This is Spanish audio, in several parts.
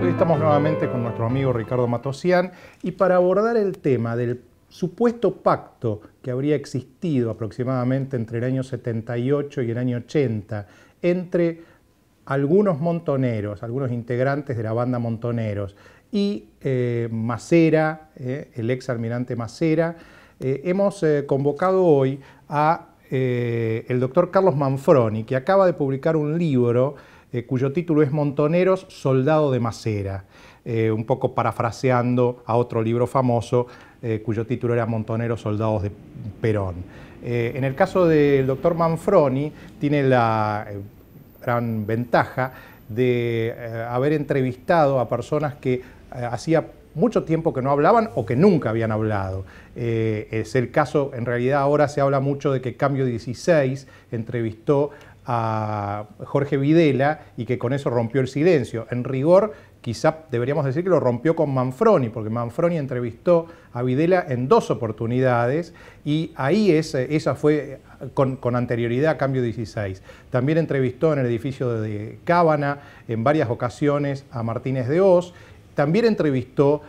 Hoy estamos nuevamente con nuestro amigo Ricardo Matosian y para abordar el tema del supuesto pacto que habría existido aproximadamente entre el año 78 y el año 80 entre algunos montoneros, algunos integrantes de la banda Montoneros y Masera, el ex almirante Masera, hemos convocado hoy a el doctor Carlos Manfroni, que acaba de publicar un libro cuyo título es Montoneros, soldado de Masera, un poco parafraseando a otro libro famoso cuyo título era Montoneros, soldados de Perón. En el caso del doctor Manfroni tiene la gran ventaja de haber entrevistado a personas que hacía mucho tiempo que no hablaban o que nunca habían hablado. Es el caso, en realidad ahora se habla mucho de que Cambio 16 entrevistó a Jorge Videla y que con eso rompió el silencio. En rigor, quizá deberíamos decir que lo rompió con Manfroni, porque Manfroni entrevistó a Videla en 2 oportunidades y ahí esa fue con anterioridad a Cambio 16. También entrevistó en el edificio de Cábana en varias ocasiones a Martínez de Hoz. También entrevistó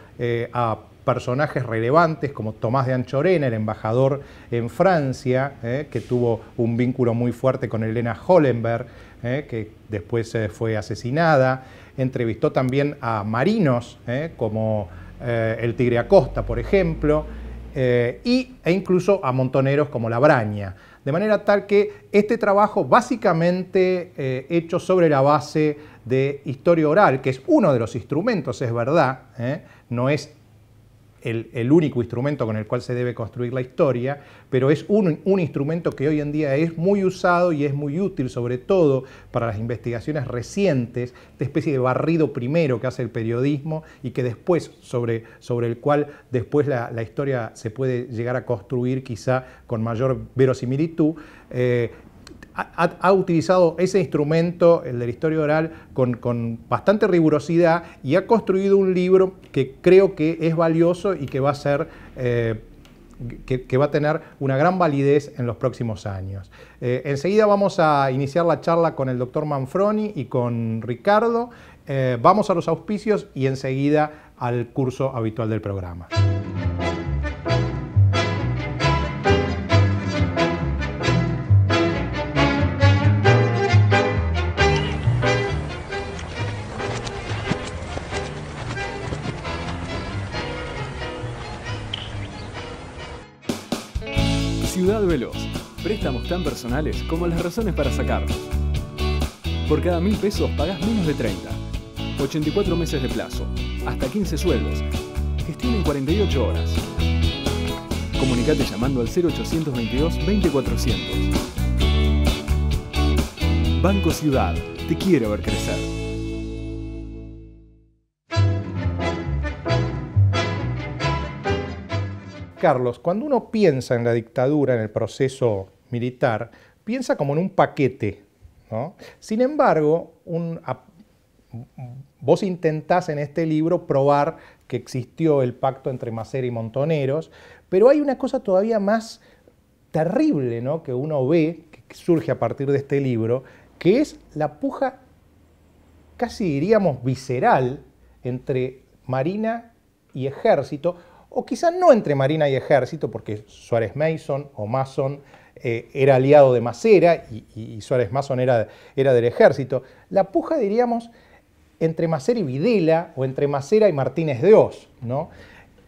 a personajes relevantes como Tomás de Anchorena, el embajador en Francia, que tuvo un vínculo muy fuerte con Helena Hollenberg, que después fue asesinada. Entrevistó también a marinos, como el Tigre Acosta, por ejemplo, e incluso a montoneros como La Braña. De manera tal que este trabajo básicamente hecho sobre la base de historia oral, que es uno de los instrumentos, es verdad, no es el único instrumento con el cual se debe construir la historia, pero es un instrumento que hoy en día es muy usado y es muy útil, sobre todo para las investigaciones recientes, de especie de barrido primero que hace el periodismo y que después, sobre el cual después la historia se puede llegar a construir quizá con mayor verosimilitud. Ha utilizado ese instrumento, el de la historia oral, con bastante rigurosidad y ha construido un libro que creo que es valioso y que va a ser, que va a tener una gran validez en los próximos años. Enseguida vamos a iniciar la charla con el doctor Manfroni y con Ricardo. Vamos a los auspicios y enseguida al curso habitual del programa. Ciudad Veloz. Préstamos tan personales como las razones para sacarlos. Por cada 1.000 pesos pagás menos de 30. 84 meses de plazo. Hasta 15 sueldos. Gestión en 48 horas. Comunicate llamando al 0822 20400. Banco Ciudad. Te quiere ver crecer. Carlos, cuando uno piensa en la dictadura, en el proceso militar, piensa como en un paquete, ¿no? Sin embargo, vos intentás en este libro probar que existió el pacto entre Masera y Montoneros, pero hay una cosa todavía más terrible, ¿no?, que uno ve, que surge a partir de este libro, que es la puja, casi diríamos visceral, entre Marina y Ejército, o quizás no entre Marina y Ejército, porque Suárez Mason o Mason era aliado de Masera y Suárez Mason era del Ejército. La puja, diríamos, entre Masera y Videla o entre Masera y Martínez de Hoz, ¿no?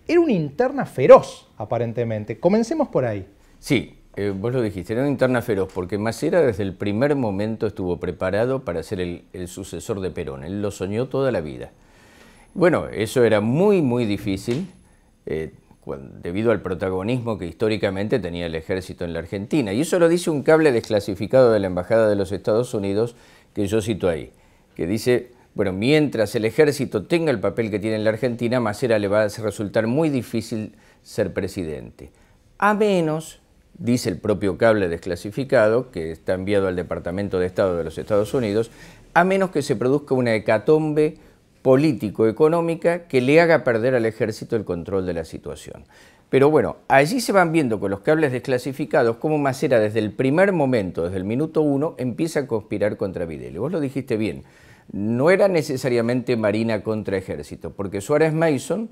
Era una interna feroz, aparentemente. Comencemos por ahí. Sí, vos lo dijiste, era una interna feroz, porque Masera desde el primer momento estuvo preparado para ser el sucesor de Perón. Él lo soñó toda la vida. Bueno, eso era muy, muy difícil. Debido al protagonismo que históricamente tenía el ejército en la Argentina. Y eso lo dice un cable desclasificado de la Embajada de los Estados Unidos que yo cito ahí, que dice, bueno, mientras el ejército tenga el papel que tiene en la Argentina, Masera le va a resultar muy difícil ser presidente. A menos, dice el propio cable desclasificado, que está enviado al Departamento de Estado de los Estados Unidos, a menos que se produzca una hecatombe político-económica que le haga perder al ejército el control de la situación. Pero bueno, allí se van viendo con los cables desclasificados cómo Masera desde el primer momento, desde el minuto 1, empieza a conspirar contra Videla. Vos lo dijiste bien, no era necesariamente Marina contra Ejército, porque Suárez Mason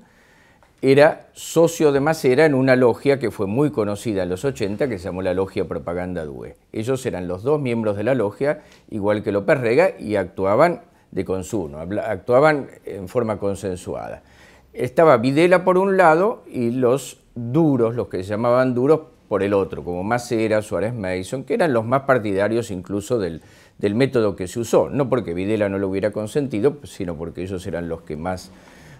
era socio de Masera en una logia que fue muy conocida en los 80, que se llamó la Logia Propaganda Due. Ellos eran los dos miembros de la logia, igual que López Rega, y actuaban de consuno, actuaban en forma consensuada. Estaba Videla por un lado y los duros, los que se llamaban duros, por el otro, como Masera, Suárez Mason, que eran los más partidarios incluso del método que se usó, no porque Videla no lo hubiera consentido, sino porque ellos eran los que más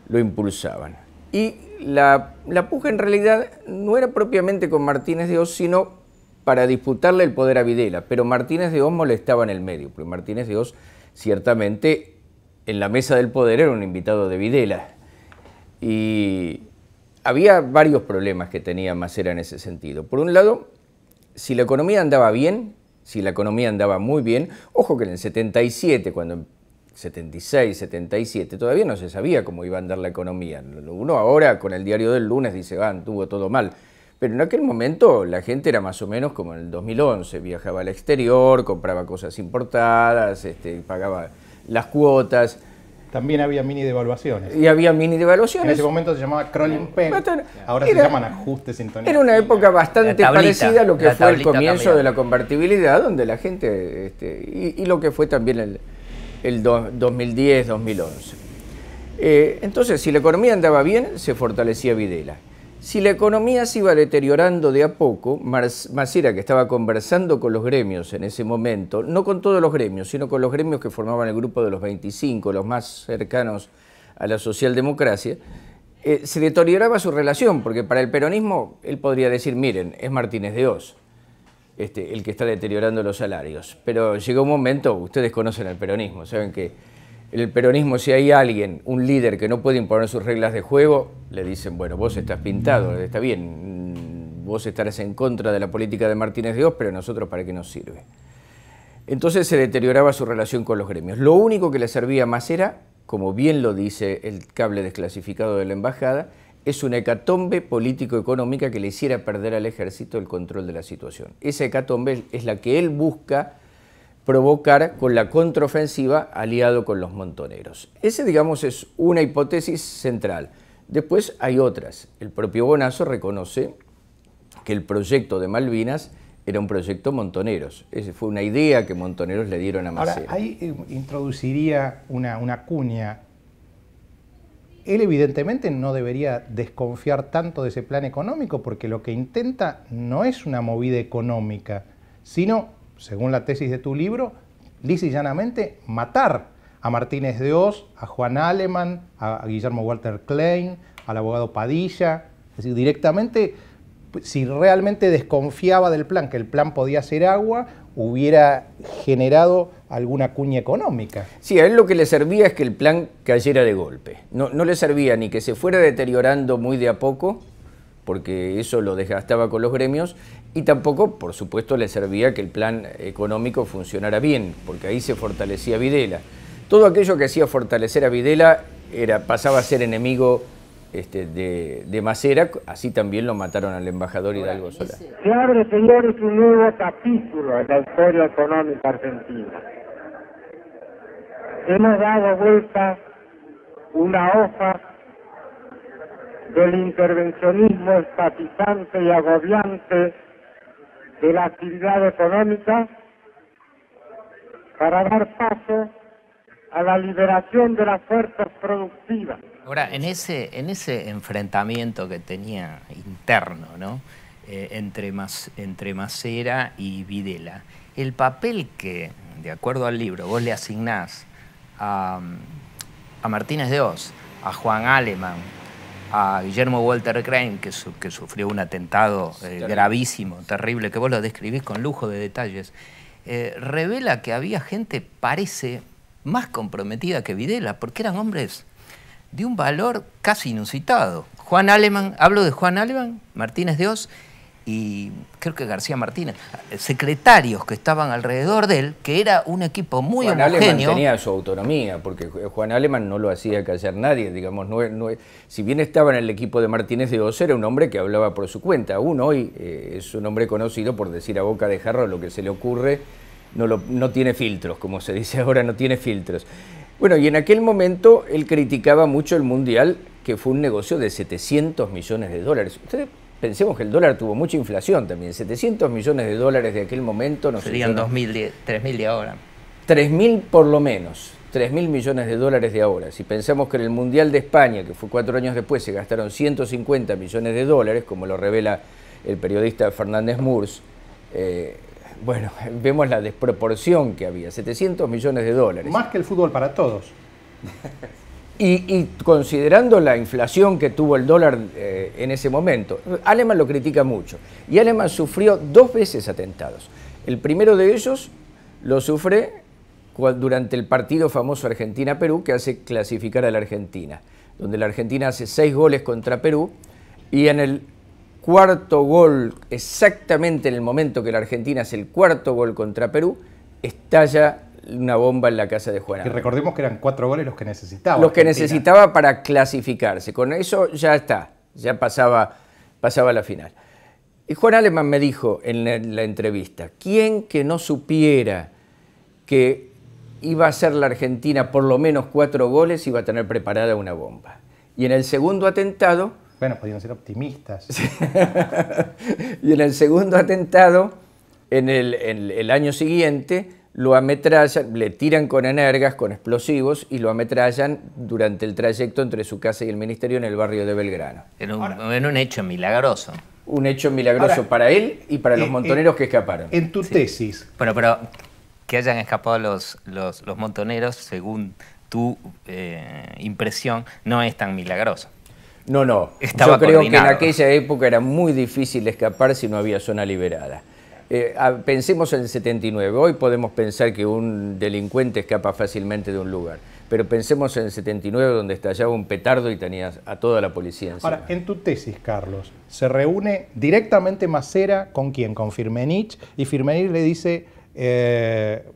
lo impulsaban. Y la puja en realidad no era propiamente con Martínez de Oz, sino para disputarle el poder a Videla, pero Martínez de Oz molestaba en el medio, porque Martínez de Oz ciertamente en la mesa del poder era un invitado de Videla. Y había varios problemas que tenía Masera en ese sentido. Por un lado, si la economía andaba bien, si la economía andaba muy bien, ojo que en el 77, 76, 77, todavía no se sabía cómo iba a andar la economía. Uno ahora con el diario del lunes dice, anduvo todo mal. Pero en aquel momento la gente era más o menos como en el 2011, viajaba al exterior, compraba cosas importadas, pagaba las cuotas. También había mini devaluaciones. Y había mini devaluaciones. En ese momento se llamaba crawling peg, ahora se llaman ajustes sintonías. Era una época bastante parecida a lo que fue el comienzo de la convertibilidad, donde la gente, y lo que fue también el 2010, 2011. Entonces, si la economía andaba bien, se fortalecía Videla. Si la economía se iba deteriorando de a poco, Masera, que estaba conversando con los gremios en ese momento, no con todos los gremios, sino con los gremios que formaban el grupo de los 25, los más cercanos a la socialdemocracia, se deterioraba su relación, porque para el peronismo él podría decir, miren, es Martínez de Oz el que está deteriorando los salarios. Pero llegó un momento, ustedes conocen el peronismo, saben que en el peronismo, si hay alguien, un líder que no puede imponer sus reglas de juego, le dicen, bueno, vos estás pintado, está bien, vos estarás en contra de la política de Martínez de Oz, pero nosotros, ¿para qué nos sirve? Entonces se deterioraba su relación con los gremios. Lo único que le servía más era, como bien lo dice el cable desclasificado de la embajada, es una hecatombe político-económica que le hiciera perder al ejército el control de la situación. Esa hecatombe es la que él busca provocar con la contraofensiva aliado con los montoneros. Ese, digamos, es una hipótesis central. Después hay otras. El propio Bonazo reconoce que el proyecto de Malvinas era un proyecto montoneros. Esa fue una idea que montoneros le dieron a Masera. Ahora, ahí introduciría una cuña. Él evidentemente no debería desconfiar tanto de ese plan económico, porque lo que intenta no es una movida económica, sino, según la tesis de tu libro, lisa y llanamente matar a Martínez de Oz, a Juan Aleman, a Guillermo Walter Klein, al abogado Padilla. Es decir, directamente, si realmente desconfiaba del plan, que el plan podía ser agua, hubiera generado alguna cuña económica. Sí, a él lo que le servía es que el plan cayera de golpe. No le servía ni que se fuera deteriorando muy de a poco, porque eso lo desgastaba con los gremios, y tampoco, por supuesto, le servía que el plan económico funcionara bien, porque ahí se fortalecía Videla. Todo aquello que hacía fortalecer a Videla pasaba a ser enemigo de Masera, así también lo mataron al embajador Hidalgo Solá. Se abre, señores, un nuevo capítulo en la historia económica argentina. Hemos dado vuelta una hoja del intervencionismo estatizante y agobiante de la actividad económica para dar paso a la liberación de las fuerzas productivas. Ahora, en ese enfrentamiento que tenía interno, ¿no? entre Masera y Videla, el papel que, de acuerdo al libro, vos le asignás a Martínez de Oz, a Juan Aleman, a Guillermo Walter Klein, que sufrió un atentado gravísimo, terrible, que vos lo describís con lujo de detalles, revela que había gente, parece, más comprometida que Videla, porque eran hombres de un valor casi inusitado. Juan Aleman, hablo de Juan Aleman, Martínez de Oz y creo que García Martínez, secretarios que estaban alrededor de él, que era un equipo muy homogéneo. Juan Aleman tenía su autonomía, porque Juan Aleman no lo hacía callar nadie, digamos. Si bien estaba en el equipo de Martínez de Oz, era un hombre que hablaba por su cuenta. Aún hoy es un hombre conocido por decir a boca de jarro lo que se le ocurre, no tiene filtros, como se dice ahora, no tiene filtros. Bueno, y en aquel momento él criticaba mucho el Mundial, que fue un negocio de 700 millones de dólares. Ustedes pensemos que el dólar tuvo mucha inflación también. 700 millones de dólares de aquel momento. No serían 3.000 de ahora. 3.000 por lo menos. 3.000 millones de dólares de ahora. Si pensamos que en el Mundial de España, que fue 4 años después, se gastaron 150 millones de dólares, como lo revela el periodista Fernández Murs, bueno, vemos la desproporción que había, 700 millones de dólares. Más que el fútbol para todos. Y considerando la inflación que tuvo el dólar en ese momento, Alemán lo critica mucho. Y Alemán sufrió 2 veces atentados. El primero de ellos lo sufre durante el partido famoso Argentina-Perú, que hace clasificar a la Argentina, donde la Argentina hace 6 goles contra Perú, y en el cuarto gol, exactamente en el momento que la Argentina hace el cuarto gol contra Perú, estalla una bomba en la casa de Juan Y Alemán. recordemos que eran 4 goles los que necesitaba. Los que Argentina. necesitaba para clasificarse. Con eso ya está, ya pasaba a la final. Y Juan Alemán me dijo en la entrevista, ¿quién que no supiera que iba a hacer la Argentina por lo menos 4 goles iba a tener preparada una bomba? Y en el segundo atentado... Bueno, podían ser optimistas. Y en el segundo atentado, en el año siguiente, lo ametrallan, le tiran con energas, con explosivos, y lo ametrallan durante el trayecto entre su casa y el ministerio en el barrio de Belgrano. En un hecho milagroso. Un hecho milagroso Ahora, para él y para los montoneros que escaparon. En tu tesis, Pero que hayan escapado los montoneros, según tu impresión, no es tan milagroso. No. Estaba Yo creo que en coordinado. aquella época era muy difícil escapar si no había zona liberada. Pensemos en el 79. Hoy podemos pensar que un delincuente escapa fácilmente de un lugar. Pero pensemos en el 79, donde estallaba un petardo y tenías a toda la policía encima. ahora, en tu tesis, Carlos, se reúne directamente Masera con quién, con Firmenich, y Firmenich le dice,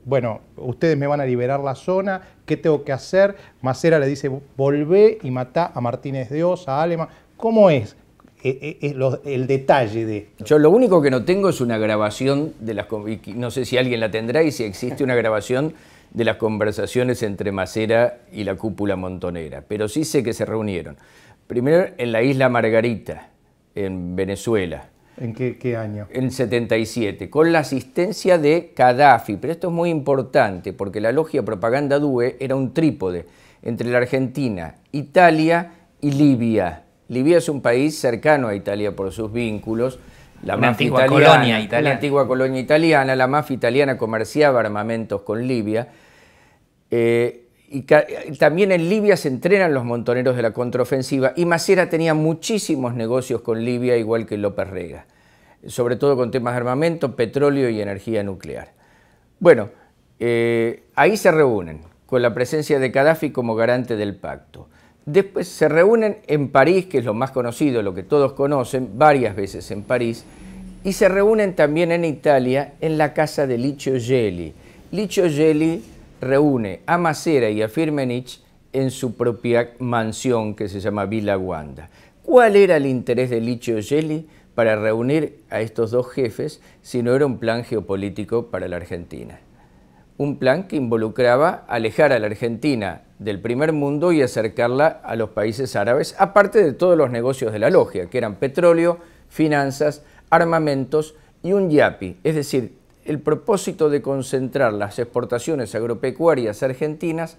bueno, ustedes me van a liberar la zona, ¿qué tengo que hacer? Masera le dice, volvé y matá a Martínez de Oz, a Alemán. ¿Cómo es el detalle de esto? Yo lo único que no tengo es una grabación de las... No sé si alguien la tendrá y si existe una grabación de las conversaciones entre Masera y la cúpula montonera, pero sí sé que se reunieron. Primero en la isla Margarita, en Venezuela, ¿En qué año? en 77, con la asistencia de Gaddafi. Pero esto es muy importante porque la logia Propaganda Due era un trípode entre la Argentina, Italia y Libia. Libia es un país cercano a Italia por sus vínculos. Una antigua colonia italiana. Una antigua colonia italiana. La mafia italiana comerciaba armamentos con Libia. Y también en Libia se entrenan los montoneros de la contraofensiva, y Masera tenía muchísimos negocios con Libia, igual que López Rega, sobre todo con temas de armamento, petróleo y energía nuclear. Bueno, ahí se reúnen, con la presencia de Gaddafi como garante del pacto. Después se reúnen en París, que es lo más conocido, lo que todos conocen, varias veces en París, y se reúnen también en Italia, en la casa de Licio Gelli. Licio Gelli reúne a Masera y a Firmenich en su propia mansión que se llama Villa Wanda. ¿Cuál era el interés de Licio Gelli para reunir a estos dos jefes si no era un plan geopolítico para la Argentina? Un plan que involucraba alejar a la Argentina del primer mundo y acercarla a los países árabes, aparte de todos los negocios de la logia, que eran petróleo, finanzas, armamentos y un yapi, es decir, el propósito de concentrar las exportaciones agropecuarias argentinas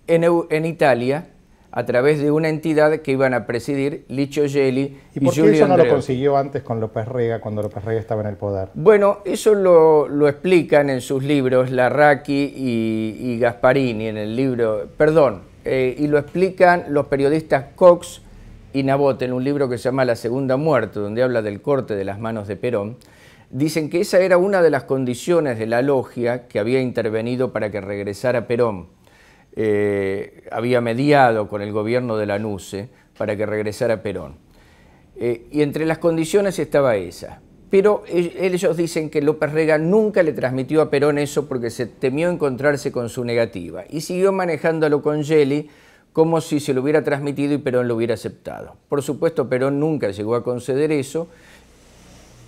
en Italia a través de una entidad que iban a presidir Licio Gelli ¿Y y por qué Giulio eso no lo Andreotti. consiguió antes con López Rega, cuando López Rega estaba en el poder? Bueno, eso lo explican en sus libros Larraqui y Gasparini, en el libro, y lo explican los periodistas Cox y Nabot en un libro que se llama La Segunda Muerte, donde habla del corte de las manos de Perón. Dicen que esa era una de las condiciones de la logia que había intervenido para que regresara Perón. Había mediado con el gobierno de Lanusse para que regresara Perón. Y entre las condiciones estaba esa. Pero ellos dicen que López Rega nunca le transmitió a Perón eso porque se temió encontrarse con su negativa. Y siguió manejándolo con Gelli como si se lo hubiera transmitido y Perón lo hubiera aceptado. Por supuesto, Perón nunca llegó a conceder eso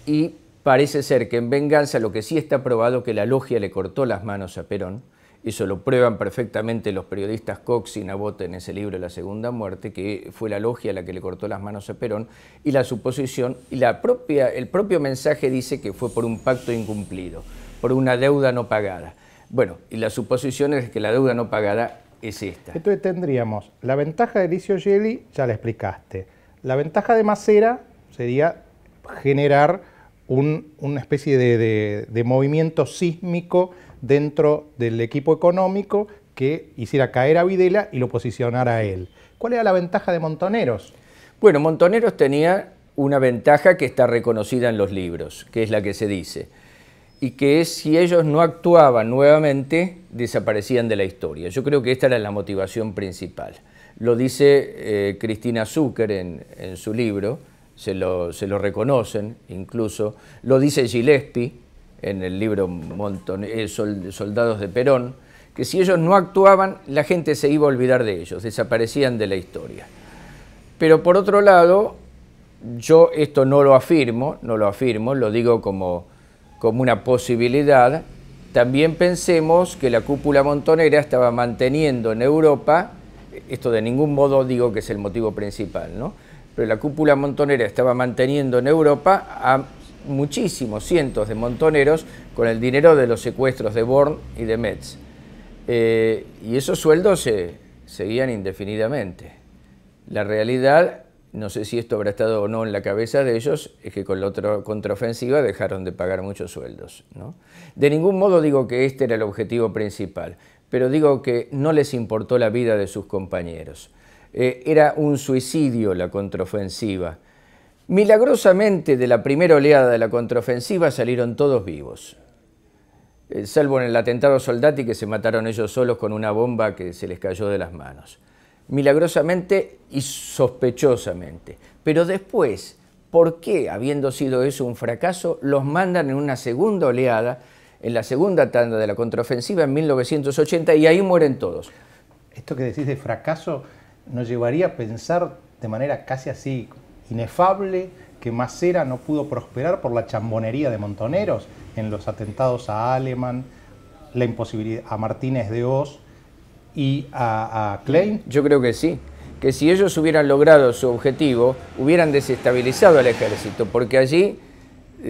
y parece ser que en venganza, lo que sí está probado, que la logia le cortó las manos a Perón Eso lo prueban perfectamente los periodistas Cox y Nabot en ese libro La Segunda Muerte, que fue la logia la que le cortó las manos a Perón, y la suposición, y el propio mensaje dice que fue por un pacto incumplido, por una deuda no pagada. Bueno, y la suposición es que la deuda no pagada es esta. Entonces tendríamos la ventaja de Licio Gelli, ya la explicaste. La ventaja de Masera sería generar una especie de movimiento sísmico dentro del equipo económico que hiciera caer a Videla y lo posicionara a él. ¿Cuál era la ventaja de Montoneros? Bueno, Montoneros tenía una ventaja que está reconocida en los libros, que es la que se dice, y que es si ellos no actuaban nuevamente, desaparecían de la historia. Yo creo que esta era la motivación principal. Lo dice Cristina Zucker en su libro, se lo reconocen incluso, lo dice Gillespie en el libro Soldados de Perón, que si ellos no actuaban, la gente se iba a olvidar de ellos, desaparecían de la historia. Pero por otro lado, yo esto no lo afirmo, lo digo como una posibilidad. También pensemos que la cúpula montonera estaba manteniendo en Europa, esto de ningún modo digo que es el motivo principal, ¿no? Pero la cúpula montonera estaba manteniendo en Europa a muchísimos, cientos de montoneros con el dinero de los secuestros de Born y de Metz. Y esos sueldos se seguían indefinidamente. La realidad, no sé si esto habrá estado o no en la cabeza de ellos, es que con la otra contraofensiva dejaron de pagar muchos sueldos, ¿no? De ningún modo digo que este era el objetivo principal, pero digo que no les importó la vida de sus compañeros. Era un suicidio la contraofensiva. Milagrosamente, de la primera oleada de la contraofensiva salieron todos vivos, salvo en el atentado Soldati, que se mataron ellos solos con una bomba que se les cayó de las manos. Milagrosamente y sospechosamente. Pero después, ¿por qué, habiendo sido eso un fracaso, los mandan en una segunda oleada, en la segunda tanda de la contraofensiva en 1980, y ahí mueren todos? Esto que decís de fracaso nos llevaría a pensar de manera casi así inefable que Masera no pudo prosperar por la chambonería de Montoneros en los atentados a Aleman, la imposibilidad a Martínez de Oz y a Klein. Yo creo que sí, que si ellos hubieran logrado su objetivo, hubieran desestabilizado al ejército, porque allí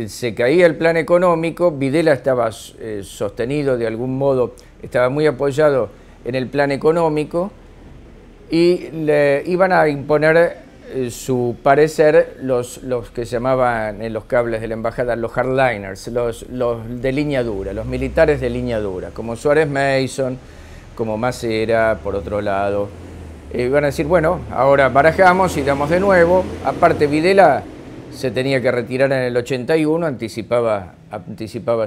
se caía el plan económico, Videla estaba sostenido de algún modo, estaba muy apoyado en el plan económico, y le iban a imponer su parecer los que se llamaban en los cables de la embajada los hardliners, los de línea dura, los militares de línea dura, como Suárez Mason, como Masera, por otro lado. Iban a decir, bueno, ahora barajamos y damos de nuevo. Aparte, Videla se tenía que retirar en el 81, anticipaba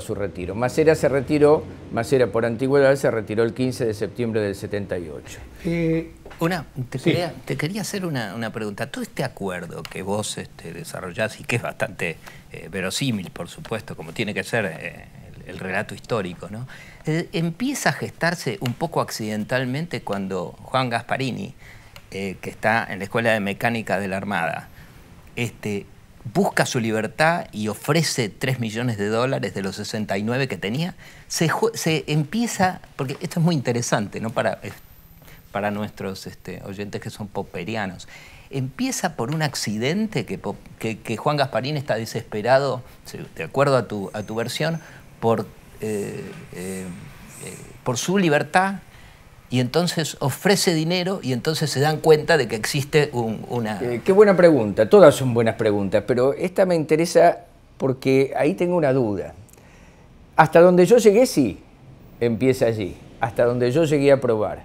su retiro. Masera se retiró, Masera por antigüedad se retiró el 15 de septiembre del 78. Te quería hacer una pregunta. Todo este acuerdo que vos desarrollás y que es bastante verosímil, por supuesto, como tiene que ser el relato histórico, ¿no? Empieza a gestarse un poco accidentalmente cuando Juan Gasparini, que está en la Escuela de Mecánica de la Armada, busca su libertad y ofrece $3 millones de los 69 que tenía. Se empieza, porque esto es muy interesante, ¿no? Para nuestros oyentes que son popperianos. Empieza por un accidente que Juan Gasparini está desesperado, de acuerdo a tu versión, por su libertad, y entonces ofrece dinero y entonces se dan cuenta de que existe una... Qué buena pregunta, todas son buenas preguntas, pero esta me interesa porque ahí tengo una duda. Hasta donde yo llegué, sí, empieza allí, hasta donde yo llegué a probar,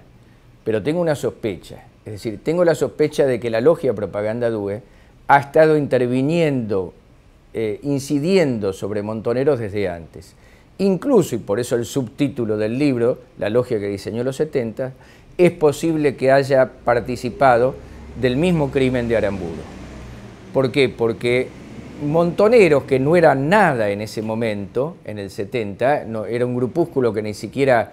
pero tengo una sospecha, es decir, tengo la sospecha de que la logia Propaganda Due ha estado interviniendo, incidiendo sobre Montoneros desde antes. Incluso, y por eso el subtítulo del libro, La logia que diseñó los 70, es posible que haya participado del mismo crimen de Aramburu. ¿Por qué? Porque Montoneros, que no era nada en ese momento, en el 70, no, era un grupúsculo que ni siquiera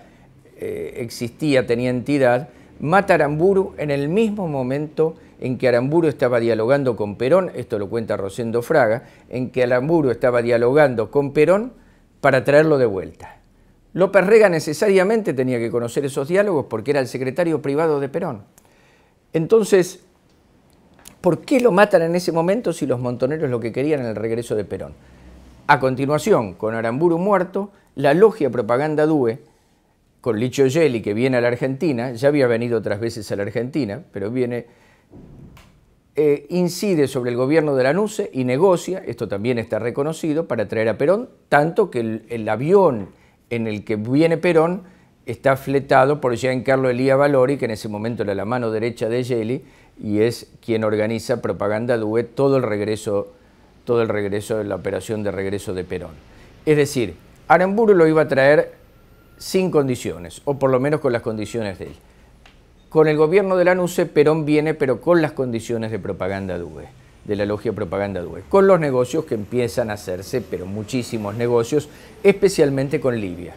existía, tenía entidad, mata a Aramburu en el mismo momento en que Aramburu estaba dialogando con Perón, esto lo cuenta Rosendo Fraga, en que Aramburu estaba dialogando con Perón para traerlo de vuelta, López Rega necesariamente tenía que conocer esos diálogos porque era el secretario privado de Perón. Entonces, ¿por qué lo matan en ese momento si los montoneros lo que querían era el regreso de Perón? A continuación, con Aramburu muerto, la logia Propaganda Due, con Licio Gelli, que viene a la Argentina, ya había venido otras veces a la Argentina, pero viene, incide sobre el gobierno de Lanuse y negocia, esto también está reconocido, para traer a Perón, tanto que el avión en el que viene Perón está fletado por Giancarlo Elía Valori, que en ese momento era la mano derecha de Gelli, y es quien organiza Propaganda Due todo el regreso de la operación de regreso de Perón. Es decir, Aramburu lo iba a traer sin condiciones, o por lo menos con las condiciones de él. Con el gobierno de Lanuse, Perón viene, pero con las condiciones de Propaganda Due, de la logia Propaganda Due, con los negocios que empiezan a hacerse, pero muchísimos negocios, especialmente con Libia.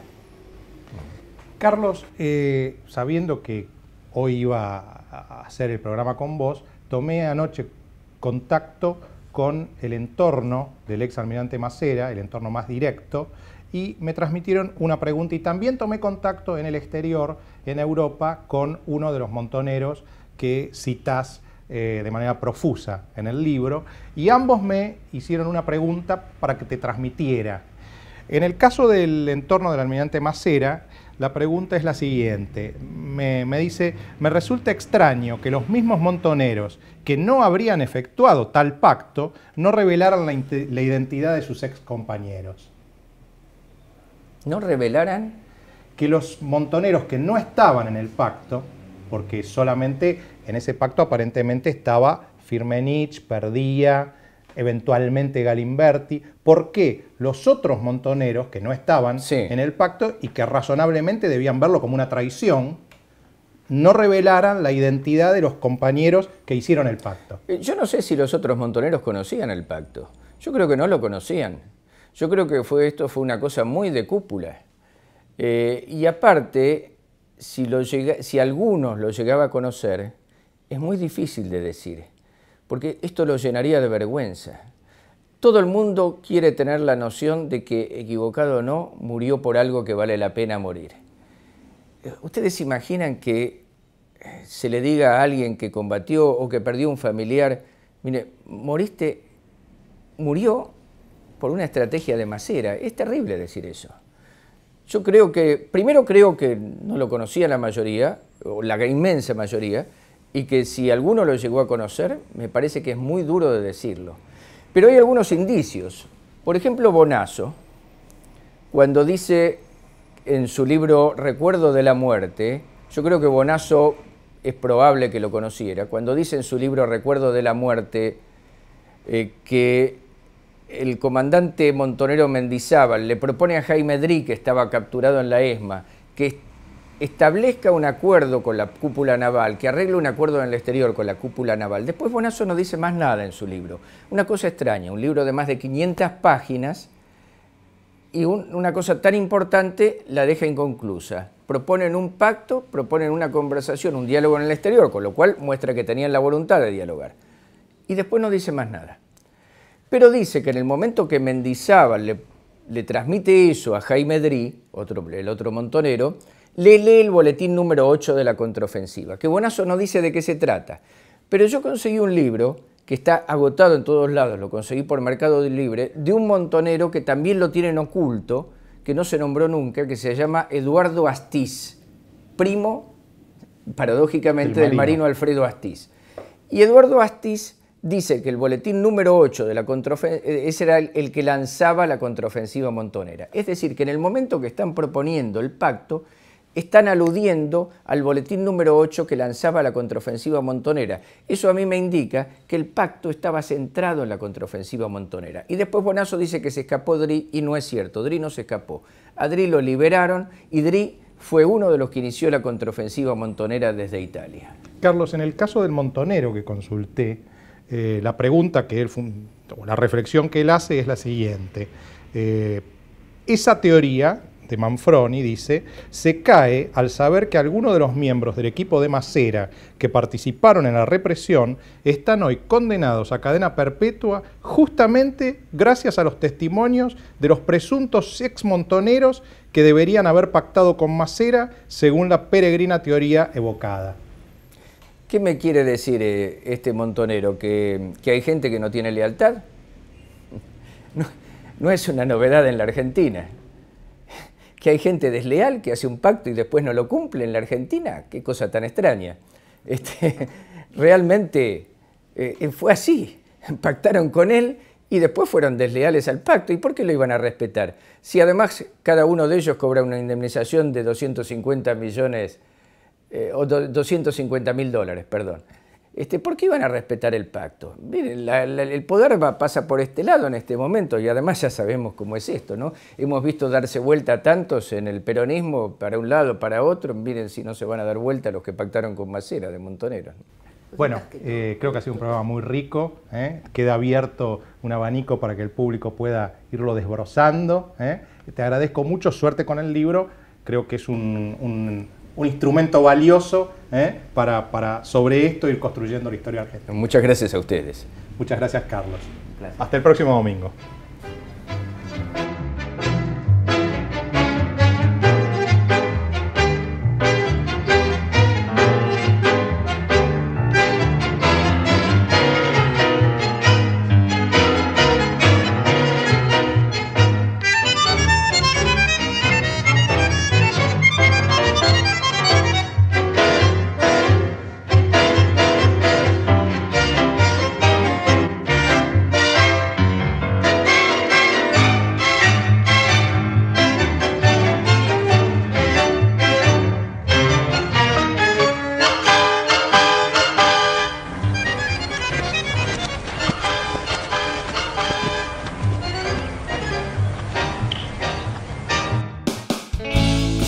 Carlos, sabiendo que hoy iba a hacer el programa con vos, tomé anoche contacto con el entorno del ex almirante Masera, el entorno más directo, y me transmitieron una pregunta, y también tomé contacto en el exterior, en Europa, con uno de los montoneros que citás de manera profusa en el libro, y ambos me hicieron una pregunta para que te transmitiera. En el caso del entorno del almirante Masera, la pregunta es la siguiente. Me dice, me resulta extraño que los mismos montoneros que no habrían efectuado tal pacto no revelaran la identidad de sus ex compañeros. ¿No revelaran? Que los montoneros que no estaban en el pacto, porque solamente en ese pacto aparentemente estaba Firmenich, Perdía, eventualmente Galimberti, ¿por qué los otros montoneros que no estaban en el pacto y que razonablemente debían verlo como una traición, no revelaran la identidad de los compañeros que hicieron el pacto? Yo no sé si los otros montoneros conocían el pacto. Yo creo que no lo conocían. Yo creo que esto fue una cosa muy de cúpula. Y aparte, si algunos lo llegaba a conocer, es muy difícil de decir, porque esto lo llenaría de vergüenza. Todo el mundo quiere tener la noción de que, equivocado o no, murió por algo que vale la pena morir. ¿Ustedes se imaginan que se le diga a alguien que combatió o que perdió un familiar, mire, murió por una estrategia de Masera? Es terrible decir eso. Yo primero creo que no lo conocía la mayoría, o la inmensa mayoría, y que si alguno lo llegó a conocer, me parece que es muy duro de decirlo. Pero hay algunos indicios. Por ejemplo, Bonasso, cuando dice en su libro Recuerdo de la muerte, yo creo que Bonasso es probable que lo conociera, cuando dice en su libro Recuerdo de la muerte que el comandante montonero Mendizábal le propone a Jaime Drí, que estaba capturado en la ESMA, que establezca un acuerdo con la cúpula naval, que arregle un acuerdo en el exterior con la cúpula naval. Después Bonasso no dice más nada en su libro. Una cosa extraña, un libro de más de 500 páginas, y una cosa tan importante la deja inconclusa. Proponen un pacto, proponen una conversación, un diálogo en el exterior, con lo cual muestra que tenían la voluntad de dialogar. Y después no dice más nada. Pero dice que en el momento que Mendizábal le transmite eso a Jaime Drí, el otro montonero, le lee el boletín número 8 de la contraofensiva, que Bonasso no dice de qué se trata. Pero yo conseguí un libro que está agotado en todos lados, lo conseguí por Mercado Libre, de un montonero que también lo tienen oculto, que no se nombró nunca, que se llama Eduardo Astiz, primo, paradójicamente, del marino Alfredo Astiz. Y Eduardo Astiz dice que el boletín número 8 de la contraofensiva, ese era el que lanzaba la contraofensiva montonera. Es decir, que en el momento que están proponiendo el pacto, están aludiendo al boletín número 8 que lanzaba la contraofensiva montonera. Eso a mí me indica que el pacto estaba centrado en la contraofensiva montonera. Y después Bonasso dice que se escapó Drí, y no es cierto, Drí no se escapó. A Drí lo liberaron y Drí fue uno de los que inició la contraofensiva montonera desde Italia. Carlos, en el caso del montonero que consulté, la pregunta que él, la reflexión que él hace es la siguiente. Esa teoría de Manfroni, dice: se cae al saber que algunos de los miembros del equipo de Masera que participaron en la represión están hoy condenados a cadena perpetua justamente gracias a los testimonios de los presuntos exmontoneros que deberían haber pactado con Masera según la peregrina teoría evocada. ¿Qué me quiere decir este montonero? ¿Que hay gente que no tiene lealtad? No es una novedad en la Argentina. ¿Que hay gente desleal que hace un pacto y después no lo cumple en la Argentina? Qué cosa tan extraña. Realmente fue así. Pactaron con él y después fueron desleales al pacto. ¿Y por qué lo iban a respetar? Si además cada uno de ellos cobra una indemnización de 250 millones, o 250.000 dólares, perdón. ¿Por qué iban a respetar el pacto? Miren, el poder pasa por este lado en este momento y además ya sabemos cómo es esto, ¿no? Hemos visto darse vuelta a tantos en el peronismo, para un lado, para otro. Miren si no se van a dar vuelta los que pactaron con Masera, de Montoneros. Bueno, creo que ha sido un programa muy rico, queda abierto un abanico para que el público pueda irlo desbrozando. Te agradezco mucho, suerte con el libro, creo que es un instrumento valioso para sobre esto ir construyendo la historia argentina. Muchas gracias a ustedes. Muchas gracias, Carlos. Hasta el próximo domingo.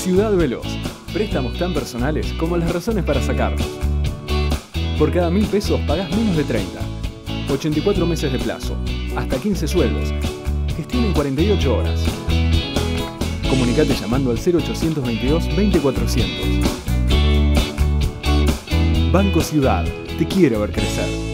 Ciudad Veloz. Préstamos tan personales como las razones para sacarlos. Por cada 1.000 pesos pagás menos de 30. 84 meses de plazo. Hasta 15 sueldos. Gestión en 48 horas. Comunicate llamando al 0822 20400. Banco Ciudad. Te quiero ver crecer.